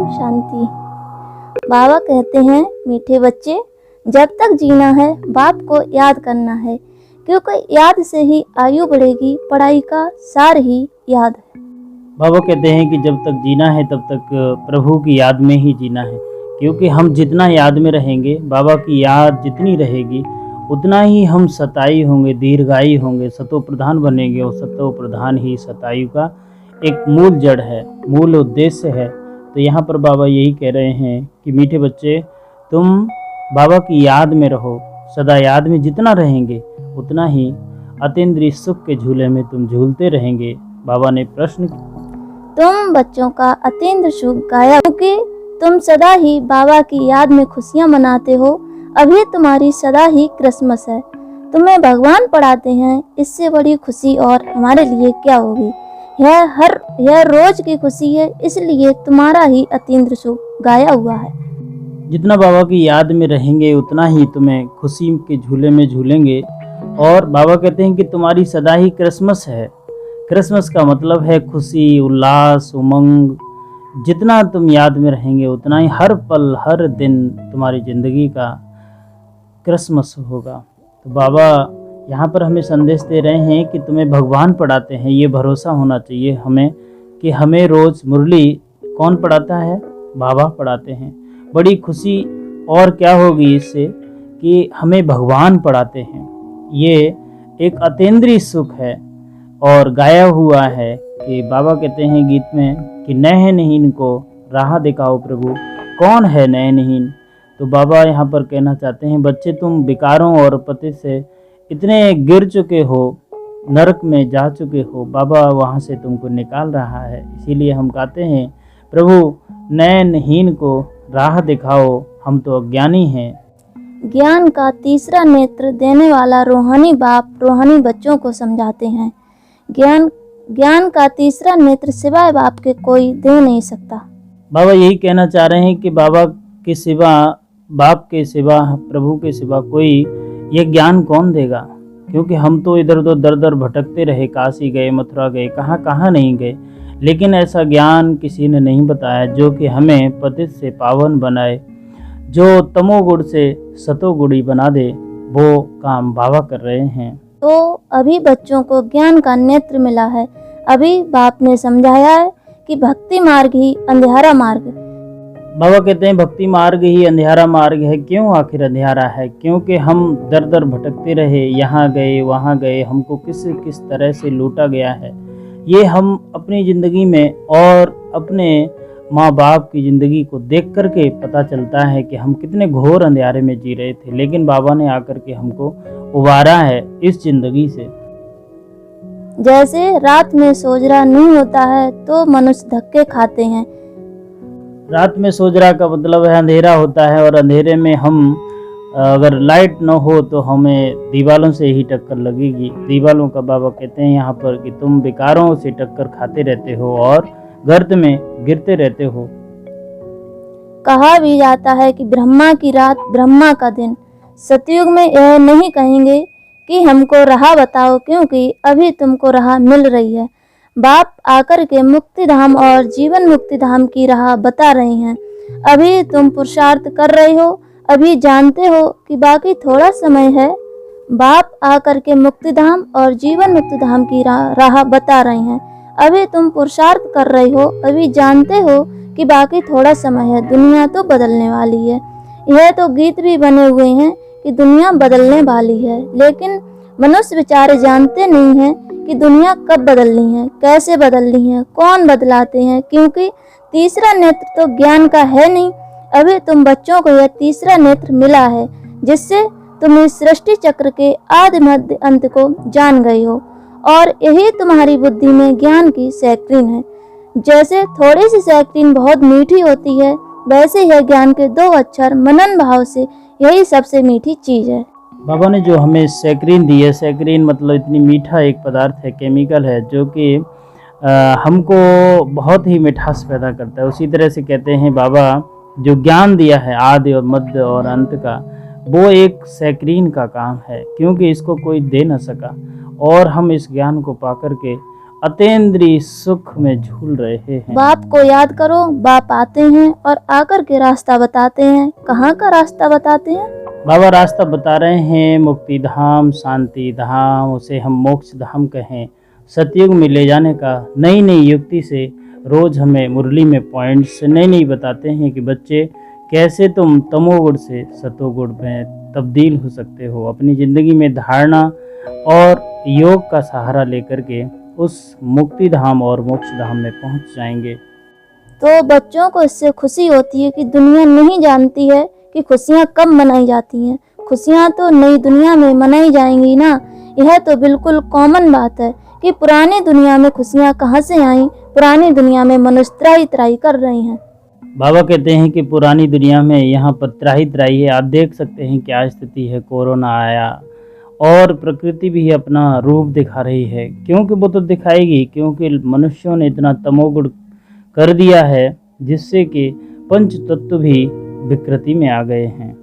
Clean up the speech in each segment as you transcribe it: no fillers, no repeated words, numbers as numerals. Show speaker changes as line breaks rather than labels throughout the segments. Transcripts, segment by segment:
शांति। बाबा कहते हैं, मीठे बच्चे, जब तक जीना है बाप को याद करना है, क्योंकि याद से ही आयु बढ़ेगी। पढ़ाई का सार ही याद है।
बाबा कहते हैं कि जब तक जीना है तब तक प्रभु की याद में ही जीना है, क्योंकि हम जितना याद में रहेंगे, बाबा की याद जितनी रहेगी, उतना ही हम सताई होंगे, दीर्घायु होंगे, सतो प्रधान बनेंगे। और सतो प्रधान ही सतायु का एक मूल जड़ है, मूल उद्देश्य है। तो यहाँ पर बाबा यही कह रहे हैं कि मीठे बच्चे, तुम बाबा की याद में रहो। सदा याद में जितना रहेंगे उतना ही अतीन्द्रिय सुख के झूले में तुम झूलते रहेंगे। बाबा ने प्रश्न,
तुम बच्चों का अतीन्द्र सुख गाया, क्योंकि तुम सदा ही बाबा की याद में खुशियाँ मनाते हो। अभी तुम्हारी सदा ही क्रिसमस है, तुम्हें भगवान पढ़ाते हैं, इससे बड़ी खुशी और हमारे लिए क्या होगी। यह रोज की खुशी है, इसलिए तुम्हारा ही अतीन्द्र सुख गाया हुआ है।
जितना बाबा की याद में रहेंगे उतना ही तुम्हें खुशी के झूले में झूलेंगे। और बाबा कहते हैं कि तुम्हारी सदा ही क्रिसमस है। क्रिसमस का मतलब है खुशी, उल्लास, उमंग। जितना तुम याद में रहेंगे उतना ही हर पल, हर दिन तुम्हारी ज़िंदगी का क्रिसमस होगा। तो बाबा यहाँ पर हमें संदेश दे रहे हैं कि तुम्हें भगवान पढ़ाते हैं। ये भरोसा होना चाहिए हमें कि हमें रोज़ मुरली कौन पढ़ाता है? बाबा पढ़ाते हैं। बड़ी खुशी और क्या होगी इससे कि हमें भगवान पढ़ाते हैं। ये एक अतीन्द्रिय सुख है और गाया हुआ है कि बाबा कहते हैं गीत में कि नयनहीन को राह दिखाओ प्रभु, कौन है नयनहीन। तो बाबा यहाँ पर कहना चाहते हैं, बच्चे तुम विकारों और पति से इतने गिर चुके हो, नरक में जा चुके हो, बाबा वहाँ से तुमको निकाल रहा है। इसीलिए हम कहते हैं, प्रभु नयनहीन को राह दिखाओ, हम तो अज्ञानी हैं।
ज्ञान का तीसरा नेत्र देने वाला रूहानी बाप रूहानी बच्चों को समझाते हैं। ज्ञान का तीसरा नेत्र सिवाय बाप के कोई दे नहीं सकता।
बाबा यही कहना चाह रहे हैं कि बाबा के सिवा, बाप के सिवा, प्रभु के सिवा कोई ये ज्ञान कौन देगा। क्योंकि हम तो इधर उधर दर दर भटकते रहे, काशी गए, मथुरा गए, कहाँ कहाँ नहीं गए, लेकिन ऐसा ज्ञान किसी ने नहीं बताया जो कि हमें पतित से पावन बनाए, जो तमोगुण से सतोगुणी बना दे। वो काम बाबा कर रहे हैं।
तो अभी बच्चों को ज्ञान का नेत्र मिला है। अभी बाप ने समझाया है कि भक्ति मार्ग ही अंधियारा मार्ग है।
बाबा कहते हैं भक्ति मार्ग ही अंधियारा मार्ग है। क्यों आखिर अंधियारा है? क्योंकि हम दर दर भटकते रहे, यहाँ गए वहाँ गए, हमको किस तरह से लूटा गया है। ये हम अपनी ज़िंदगी में और अपने माँ बाप की ज़िंदगी को देख करके पता चलता है कि हम कितने घोर अंधेरे में जी रहे थे। लेकिन बाबा ने आकर के हमको उबारा है इस ज़िंदगी से।
जैसे रात में सोजरा नहीं होता है तो मनुष्य धक्के खाते हैं।
रात में सोजरा का मतलब है अंधेरा होता है, और अंधेरे में हम अगर लाइट न हो तो हमें दीवालों से ही टक्कर लगेगी। दीवालों का बाबा कहते हैं यहाँ पर कि तुम विकारों से टक्कर खाते रहते हो और गर्त में गिरते रहते हो।
कहा भी जाता है कि ब्रह्मा की रात, ब्रह्मा का दिन। सतयुग में यह नहीं कहेंगे कि हमको राह बताओ, क्योंकि अभी तुमको राह मिल रही है। बाप आकर के मुक्ति धाम और जीवन मुक्ति धाम की राह बता रहे हैं। अभी तुम पुरुषार्थ कर रहे हो, अभी जानते हो कि बाकी थोड़ा समय है। बाप आकर के मुक्ति धाम और जीवन मुक्ति धाम की राह बता रहे हैं। अभी तुम पुरुषार्थ कर रहे हो, अभी जानते हो कि बाकी थोड़ा समय है। दुनिया तो बदलने वाली है। यह तो गीत भी बने हुए हैं कि दुनिया बदलने वाली है, लेकिन मनुष्य बेचारे जानते नहीं हैं कि दुनिया कब बदलनी है, कैसे बदलनी है, कौन बदलाते हैं, क्योंकि तीसरा नेत्र तो ज्ञान का है नहीं। अभी तुम बच्चों को यह तीसरा नेत्र मिला है, जिससे तुम इस सृष्टि चक्र के आदि मध्य अंत को जान गए हो, और यही तुम्हारी बुद्धि में ज्ञान की सैकड़ीन है। जैसे थोड़ी सी सैकड़ीन बहुत मीठी होती है, वैसे यह ज्ञान के 2 अक्षर मनन भाव से यही सबसे मीठी चीज है।
बाबा ने जो हमें सैकरीन दी है, सैकरीन मतलब इतनी मीठा एक पदार्थ है, केमिकल है, जो कि हमको बहुत ही मिठास पैदा करता है। उसी तरह से कहते हैं बाबा जो ज्ञान दिया है आदि और मध्य और अंत का, वो एक सैकरीन का काम है, क्योंकि इसको कोई दे न सका। और हम इस ज्ञान को पा कर के अतेंद्रीय सुख में झूल रहे हैं।
बाप को याद करो, बाप आते हैं और आकर के रास्ता बताते हैं। कहाँ का रास्ता बताते हैं?
बाबा रास्ता बता रहे हैं मुक्ति धाम, शांति धाम, उसे हम मोक्ष धाम कहें, सतयुग में ले जाने का नई नई युक्ति से रोज हमें मुरली में पॉइंट्स नई नई बताते हैं कि बच्चे कैसे तुम तमोगुण से सतोगुण में तब्दील हो सकते हो। अपनी ज़िंदगी में धारणा और योग का सहारा लेकर के उस मुक्ति धाम और मोक्ष धाम में पहुंच जाएंगे।
तो बच्चों को इससे खुशी होती है कि दुनिया नहीं जानती है कि खुशियाँ कब मनाई जाती हैं। खुशियाँ तो नई दुनिया में मनाई जाएंगी ना। यह तो बिल्कुल कॉमन बात है कि पुरानी दुनिया में खुशियाँ कहाँ से आईं। पुरानी दुनिया में मनुष्य त्राही त्राही कर रहे हैं।
बाबा कहते हैं कि पुरानी दुनिया में यहाँ पर त्राही त्राही है। आप देख सकते हैं क्या स्थिति है। कोरोना आया और प्रकृति भी अपना रूप दिखा रही है, क्योंकि वो तो दिखाएगी, क्योंकि मनुष्यों ने इतना तमोगुण कर दिया है जिससे कि पंच तत्व भी विकृति में आ गए हैं।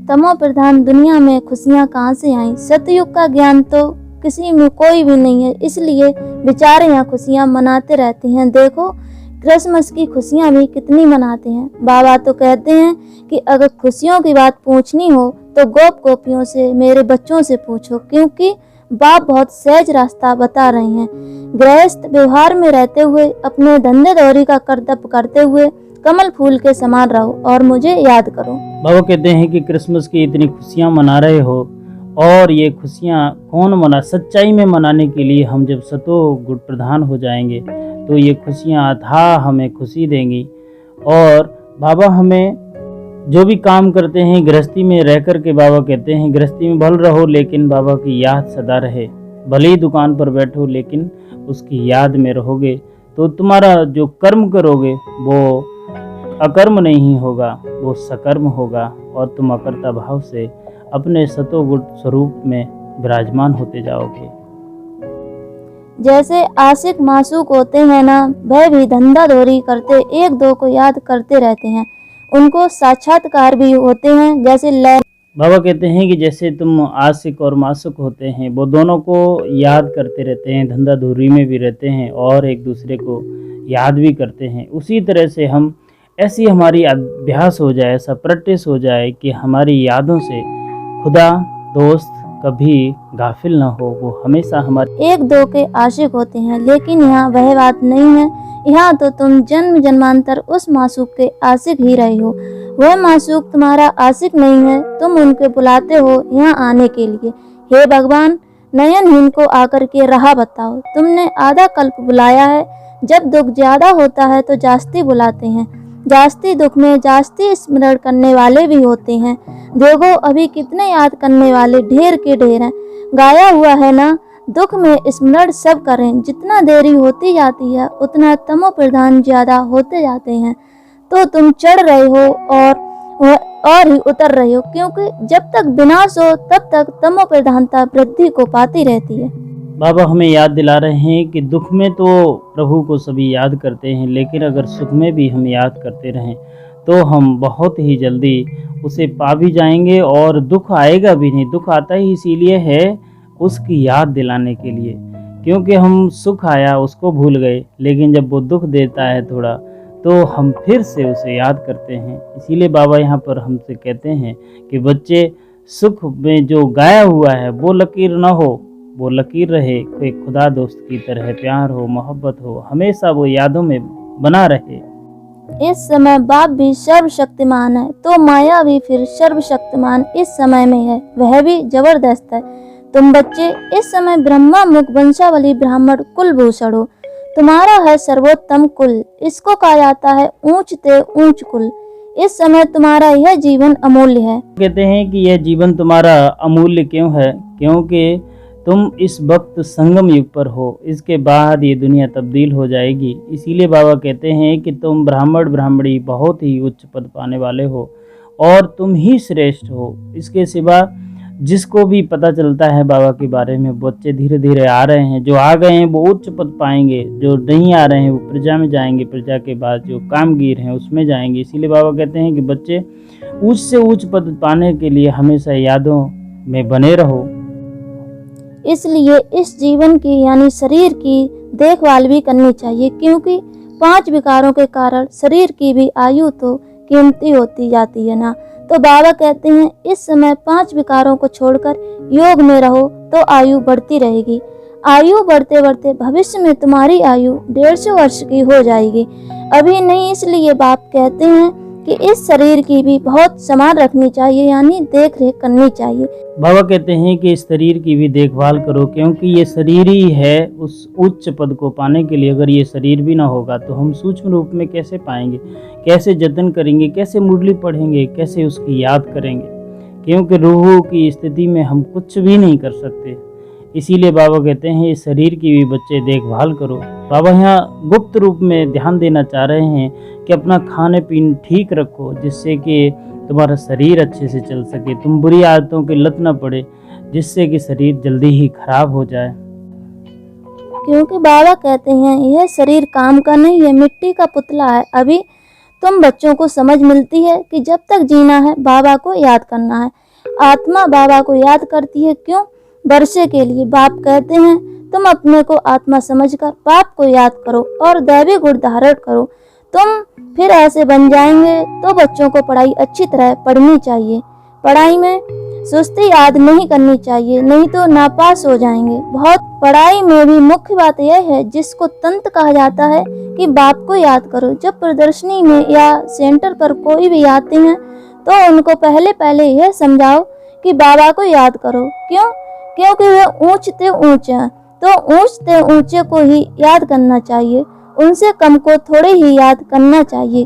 तमो प्रधान दुनिया में खुशियाँ कहाँ से आईं? सतयुग का ज्ञान तो किसी में कोई भी नहीं है, इसलिए बेचारे यहाँ खुशियाँ मनाते रहते हैं। देखो क्रिसमस की खुशियाँ भी कितनी मनाते हैं। बाबा तो कहते हैं कि अगर खुशियों की बात पूछनी हो तो गोप गोपियों से, मेरे बच्चों से पूछो, क्योंकि बाप बहुत सहज रास्ता बता रहे हैं। गृहस्थ व्यवहार में रहते हुए, अपने धंधे दौरी का कर्तव्य करते हुए कमल फूल के समान रहो और मुझे याद करो।
बाबा कहते हैं कि क्रिसमस की इतनी खुशियाँ मना रहे हो, और ये खुशियाँ कौन मना, सच्चाई में मनाने के लिए हम जब सतो गुण प्रधान हो जाएंगे तो ये खुशियाँ अथाह हमें खुशी देंगी। और बाबा हमें जो भी काम करते हैं गृहस्थी में रह कर के, बाबा कहते हैं गृहस्थी में भल रहो लेकिन बाबा की याद सदा रहे। भले ही दुकान पर बैठो लेकिन उसकी याद में रहोगे तो तुम्हारा जो कर्म करोगे वो अकर्म नहीं होगा, वो सकर्म होगा, और तुम अकर्ता भाव से अपने सतोगुण स्वरूप में विराजमान होते जाओगे।
जैसे आशिक मासूक होते हैं ना, वह भी धंधा दौरी करते एक दो को याद करते रहते हैं। उनको साक्षात्कार भी होते हैं। जैसे
बाबा कहते हैं कि जैसे तुम आशिक और मासूक होते हैं, वो दोनों को याद करते रहते हैं, धंधा धूरी में भी रहते हैं और एक दूसरे को याद भी करते हैं। उसी तरह से हम ऐसी हमारी अभ्यास हो जाए, ऐसा प्रैक्टिस हो जाए कि हमारी यादों से खुदा दोस्त कभी गाफिल ना हो, वो हमेशा हमारे
एक दो के आशिक होते हैं। लेकिन यहाँ वह बात नहीं है। यहाँ तो तुम जन्म जन्मांतर उस मासूक के आशिक ही रहे हो। वह मासूक तुम्हारा आशिक नहीं है, तुम उनके बुलाते हो यहाँ आने के लिए। हे भगवान, नयनहीन को आकर के राह बताओ। तुमने आधा कल्प बुलाया है। जब दुख ज्यादा होता है तो जास्ती बुलाते हैं। जास्ती दुख में जास्ती स्मरण करने वाले भी होते हैं। देखो अभी कितने याद करने वाले ढेर के ढेर हैं। गाया हुआ है ना, दुख में स्मरण सब करें। जितना देरी होती जाती है उतना तमो प्रधान ज्यादा होते जाते हैं। तो तुम चढ़ रहे हो और ही उतर रहे हो, क्योंकि जब तक विनाश हो तब तक तमो प्रधानता वृद्धि को पाती रहती है।
बाबा हमें याद दिला रहे हैं कि दुख में तो प्रभु को सभी याद करते हैं, लेकिन अगर सुख में भी हम याद करते रहें तो हम बहुत ही जल्दी उसे पा भी जाएंगे और दुख आएगा भी नहीं। दुख आता ही इसीलिए है उसकी याद दिलाने के लिए, क्योंकि हम सुख आया उसको भूल गए, लेकिन जब वो दुख देता है थोड़ा तो हम फिर से उसे याद करते हैं। इसीलिए बाबा यहाँ पर हमसे कहते हैं कि बच्चे, सुख में जो गाया हुआ है वो लकीर ना हो, वो लकीर रहे, कोई खुदा दोस्त की तरह प्यार हो, मोहब्बत हो, हमेशा वो यादों में बना रहे।
इस समय बाप भी सर्वशक्तिमान है तो माया भी फिर सर्वशक्तिमान इस समय में है, वह भी जबरदस्त है। तुम बच्चे इस समय ब्रह्मा मुख वंशावली ब्राह्मण कुलभूषण हो। तुम्हारा है सर्वोत्तम कुल, इसको कहा जाता है ऊंच ते ऊंच कुल। इस समय तुम्हारा यह जीवन अमूल्य है।
कहते हैं कि यह जीवन तुम्हारा अमूल्य क्यों है? क्योंकि तुम इस वक्त संगम युग पर हो। इसके बाद ये दुनिया तब्दील हो जाएगी। इसीलिए बाबा कहते हैं कि तुम ब्राह्मण ब्राह्मणी बहुत ही उच्च पद पाने वाले हो और तुम ही श्रेष्ठ हो। इसके सिवा जिसको भी पता चलता है बाबा के बारे में, बच्चे धीरे धीरे आ रहे हैं। जो आ गए हैं वो उच्च पद पाएंगे, जो नहीं आ रहे हैं वो प्रजा में जाएंगे, प्रजा के बाद जो कामगीर हैं उसमें जाएंगे। इसीलिए बाबा कहते हैं कि बच्चे उच्च से उच्च पद पाने के लिए हमेशा यादों में बने रहो।
इसलिए इस जीवन की यानी शरीर की देखभाल भी करनी चाहिए, क्योंकि 5 विकारों के कारण शरीर की भी आयु तो कीमती होती जाती है ना। तो बाबा कहते हैं इस समय 5 विकारों को छोड़कर योग में रहो तो आयु बढ़ती रहेगी। आयु बढ़ते बढ़ते भविष्य में तुम्हारी आयु 150 वर्ष की हो जाएगी, अभी नहीं। इसलिए बाप कहते हैं कि इस शरीर की भी बहुत संभाल रखनी चाहिए, यानी देख रेख करनी चाहिए।
बाबा कहते हैं कि इस शरीर की भी देखभाल करो, क्योंकि ये शरीर ही है उस उच्च पद को पाने के लिए। अगर ये शरीर भी ना होगा तो हम सूक्ष्म रूप में कैसे पाएंगे, कैसे जतन करेंगे, कैसे मुरली पढ़ेंगे, कैसे उसकी याद करेंगे, क्योंकि रूह की स्थिति में हम कुछ भी नहीं कर सकते। इसीलिए बाबा कहते हैं इस शरीर की भी बच्चे देखभाल करो। बाबा यहाँ गुप्त रूप में ध्यान देना चाह रहे हैं कि अपना खाने पीने ठीक रखो, जिससे कि तुम्हारा शरीर अच्छे से चल सके, तुम बुरी आदतों की लत न पड़े, जिससे कि शरीर जल्दी ही खराब हो जाए।
क्योंकि बाबा कहते हैं यह शरीर काम का नहीं है, मिट्टी का पुतला है। अभी तुम बच्चों को समझ मिलती है कि जब तक जीना है बाबा को याद करना है। आत्मा बाबा को याद करती है, क्यों? वर्षे के लिए। बाप कहते हैं तुम अपने को आत्मा समझकर बाप को याद करो और दैवी गुण धारण करो, तुम फिर ऐसे बन जाएंगे। तो बच्चों को पढ़ाई अच्छी तरह पढ़नी चाहिए, पढ़ाई में सुस्ती याद नहीं करनी चाहिए, नहीं तो नापास हो जाएंगे। बहुत पढ़ाई में भी मुख्य बात यह है, जिसको तंत्र कहा जाता है, कि बाप को याद करो। जब प्रदर्शनी में या सेंटर पर कोई भी आते हैं तो उनको पहले यह समझाओ कि बाबा को याद करो। क्यों? क्योंकि वे ऊंचते ऊंचे हैं, तो ऊंचते ऊंचे को ही याद करना चाहिए, उनसे कम को थोड़े ही याद करना चाहिए।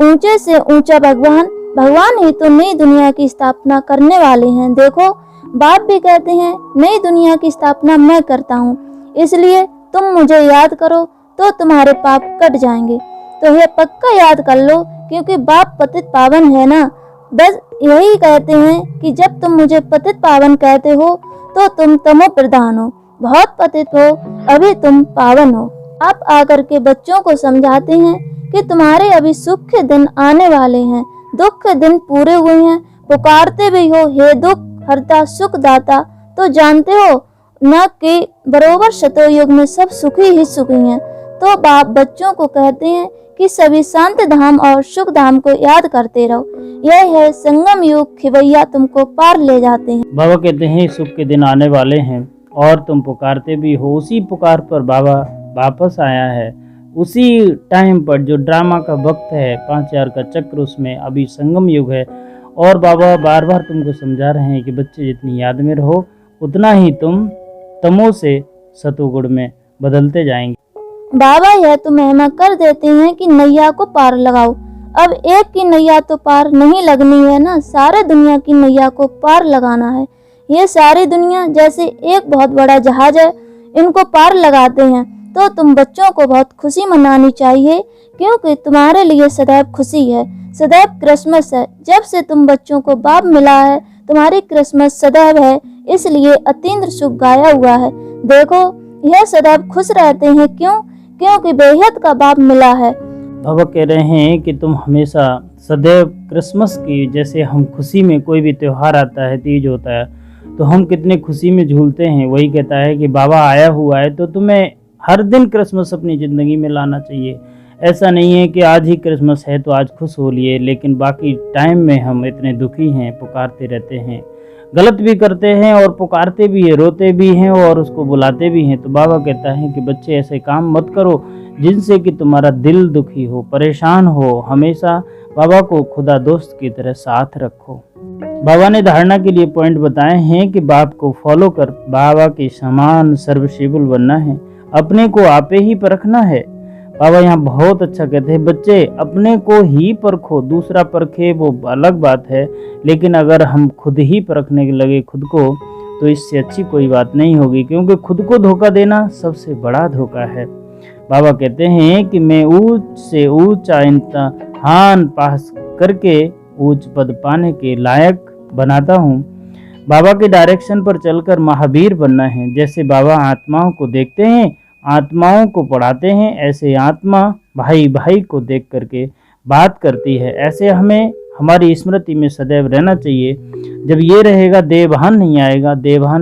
ऊंचे से ऊंचा भगवान ही तो नई दुनिया की स्थापना करने वाले हैं। देखो बाप भी कहते हैं नई दुनिया की स्थापना मैं करता हूँ, इसलिए तुम मुझे याद करो तो तुम्हारे पाप कट जाएंगे। तो यह पक्का याद कर लो, क्योंकि बाप पतित पावन है ना। बस यही कहते हैं कि जब तुम मुझे पतित पावन कहते हो तो तुम तमो प्रधान हो, बहुत पतित हो, अभी तुम पावन हो। आप आकर के बच्चों को समझाते हैं कि तुम्हारे अभी सुख के दिन आने वाले हैं, दुख के दिन पूरे हुए हैं। पुकारते भी हो हे दुख हरता सुख दाता, तो जानते हो न कि बरोबर शतयुग में सब सुखी ही सुखी हैं। तो बाप बच्चों को कहते हैं कि सभी शांत धाम और सुख धाम को याद करते रहो, यह है संगम युग खिवैया तुमको पार ले जाते हैं।
बाबा कहते हैं सुख के दिन आने वाले हैं और तुम पुकारते भी हो। उसी पुकार पर बाबा वापस आया है, उसी टाइम पर जो ड्रामा का वक्त है 5000 का चक्र, उसमें अभी संगम युग है। और बाबा बार बार तुमको समझा रहे हैं कि बच्चे जितनी याद में रहो उतना ही तुम तमो से सतोगुण में बदलते जाएंगे।
बाबा यह तो महिमा कर देते हैं कि नैया को पार लगाओ। अब एक की नैया तो पार नहीं लगनी है ना, सारे दुनिया की नैया को पार लगाना है। ये सारी दुनिया जैसे एक बहुत बड़ा जहाज है, इनको पार लगाते हैं। तो तुम बच्चों को बहुत खुशी मनानी चाहिए, क्योंकि तुम्हारे लिए सदैव खुशी है, सदैव क्रिसमस है। जब से तुम बच्चों को बाप मिला है तुम्हारी क्रिसमस सदैव है, इसलिए अतीन्द्र सुख गाया हुआ है। देखो यह सदैव खुश रहते हैं, क्यों? क्योंकि बेहद का बाप मिला है।
बाबा कह रहे हैं कि तुम हमेशा सदैव क्रिसमस की, जैसे हम खुशी में कोई भी त्यौहार आता है, तीज होता है, तो हम कितने खुशी में झूलते हैं। वही कहता है कि बाबा आया हुआ है तो तुम्हें हर दिन क्रिसमस अपनी ज़िंदगी में लाना चाहिए। ऐसा नहीं है कि आज ही क्रिसमस है तो आज खुश हो लिए, लेकिन बाकी टाइम में हम इतने दुखी हैं, पुकारते रहते हैं, गलत भी करते हैं और पुकारते भी हैं, रोते भी हैं और उसको बुलाते भी हैं। तो बाबा कहता है कि बच्चे ऐसे काम मत करो जिनसे कि तुम्हारा दिल दुखी हो, परेशान हो। हमेशा बाबा को खुदा दोस्त की तरह साथ रखो। बाबा ने धारणा के लिए पॉइंट बताए हैं कि बाप को फॉलो कर बाबा के समान सर्वसेवल बनना है, अपने को आपे ही परखना है। बाबा यहाँ बहुत अच्छा कहते हैं, बच्चे अपने को ही परखो, दूसरा परखे वो अलग बात है, लेकिन अगर हम खुद ही परखने लगे खुद को तो इससे अच्छी कोई बात नहीं होगी, क्योंकि खुद को धोखा देना सबसे बड़ा धोखा है। बाबा कहते हैं कि मैं ऊंच से ऊंचा इम्तिहान पास करके उच्च पद पाने के लायक बनाता हूँ। बाबा के डायरेक्शन पर चलकर महावीर बनना है। जैसे बाबा आत्माओं को देखते हैं, आत्माओं को पढ़ाते हैं, ऐसे आत्मा भाई भाई को देख करके बात करती है। ऐसे हमें हमारी स्मृति में सदैव रहना चाहिए। जब ये रहेगा, देहभान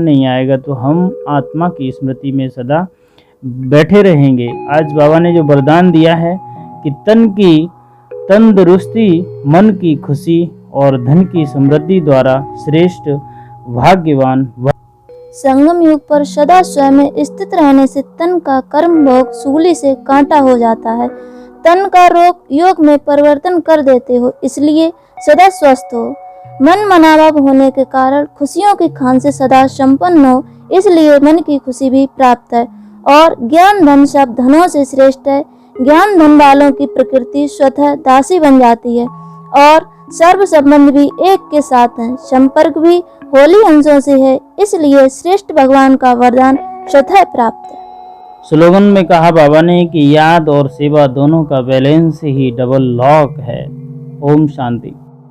नहीं आएगा तो हम आत्मा की स्मृति में सदा बैठे रहेंगे। आज बाबा ने जो वरदान दिया है कि तन की तंदुरुस्ती, मन की खुशी और धन की समृद्धि द्वारा श्रेष्ठ भाग्यवान
संगम युग पर सदा स्वयं में स्थित रहने से तन का कर्म भोग सूली से कांटा हो जाता है। तन का रोग योग में परिवर्तन कर देते हो, इसलिए सदा स्वस्थ हो। मन मनावा होने के कारण खुशियों की खान से सदा संपन्न हो, इसलिए मन की खुशी भी प्राप्त है। और ज्ञान धन सब धनों से श्रेष्ठ है। ज्ञान धन वालों की प्रकृति स्वतः दासी बन जाती है और सर्व संबंध भी एक के साथ हैं, संपर्क भी होली अंशों से है, इसलिए श्रेष्ठ भगवान का वरदान स्वतः प्राप्त है।
स्लोगन में कहा बाबा ने कि याद और सेवा दोनों का बैलेंस ही डबल लॉक है। ओम शांति।